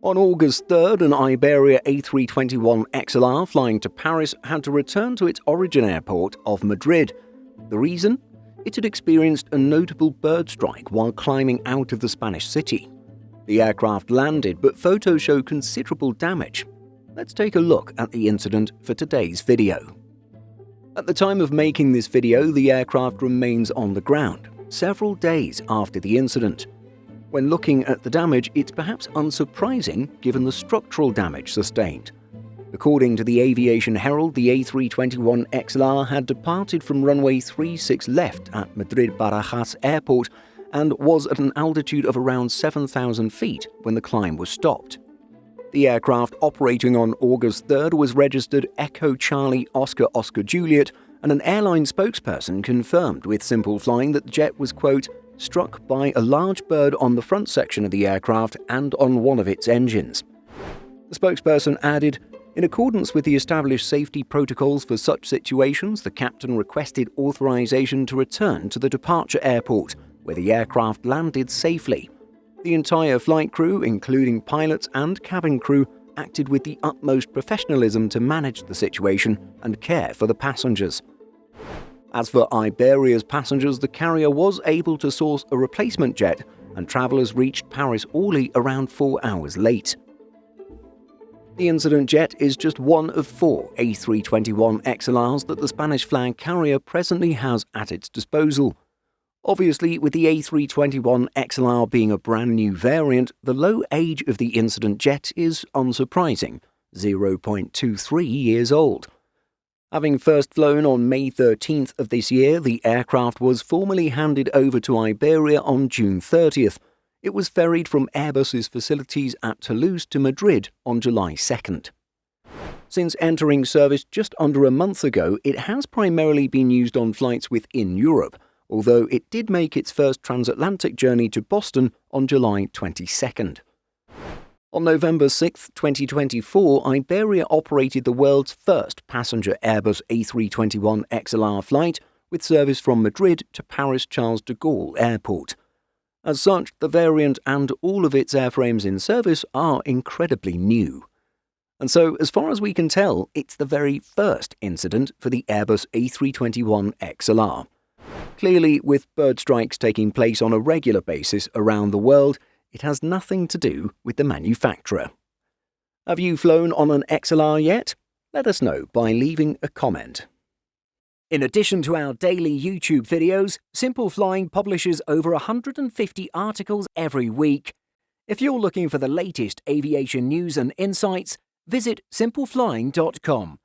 On August 3rd, an Iberia A321XLR flying to Paris had to return to its origin airport of Madrid. The reason? It had experienced a notable bird strike while climbing out of the Spanish city. The aircraft landed, but photos show considerable damage. Let's take a look at the incident for today's video. At the time of making this video, the aircraft remains on the ground, several days after the incident. When looking at the damage, it's perhaps unsurprising given the structural damage sustained. According to the Aviation Herald, the A321XLR had departed from runway 36 left at Madrid-Barajas Airport and was at an altitude of around 7,000 feet when the climb was stopped. The aircraft operating on August 3rd was registered Echo Charlie Oscar Oscar Juliet, and an airline spokesperson confirmed with Simple Flying that the jet was, quote, struck by a large bird on the front section of the aircraft and on one of its engines. The spokesperson added, in accordance with the established safety protocols for such situations, the captain requested authorization to return to the departure airport, where the aircraft landed safely. The entire flight crew, including pilots and cabin crew, acted with the utmost professionalism to manage the situation and care for the passengers. As for Iberia's passengers, the carrier was able to source a replacement jet, and travelers reached Paris-Orly around 4 hours late. The incident jet is just one of 4 A321XLRs that the Spanish flag carrier presently has at its disposal. Obviously, with the A321XLR being a brand new variant, the low age of the incident jet is unsurprising, 0.23 years old. Having first flown on May 13th of this year, the aircraft was formally handed over to Iberia on June 30th. It was ferried from Airbus's facilities at Toulouse to Madrid on July 2nd. Since entering service just under a month ago, it has primarily been used on flights within Europe, although it did make its first transatlantic journey to Boston on July 22nd. On November 6, 2024, Iberia operated the world's first passenger Airbus A321XLR flight, with service from Madrid to Paris Charles de Gaulle Airport. As such, the variant and all of its airframes in service are incredibly new. And so, as far as we can tell, it's the very first incident for the Airbus A321XLR. Clearly, with bird strikes taking place on a regular basis around the world, it has nothing to do with the manufacturer. Have you flown on an XLR yet? Let us know by leaving a comment. In addition to our daily YouTube videos, Simple Flying publishes over 150 articles every week. If you're looking for the latest aviation news and insights, visit simpleflying.com.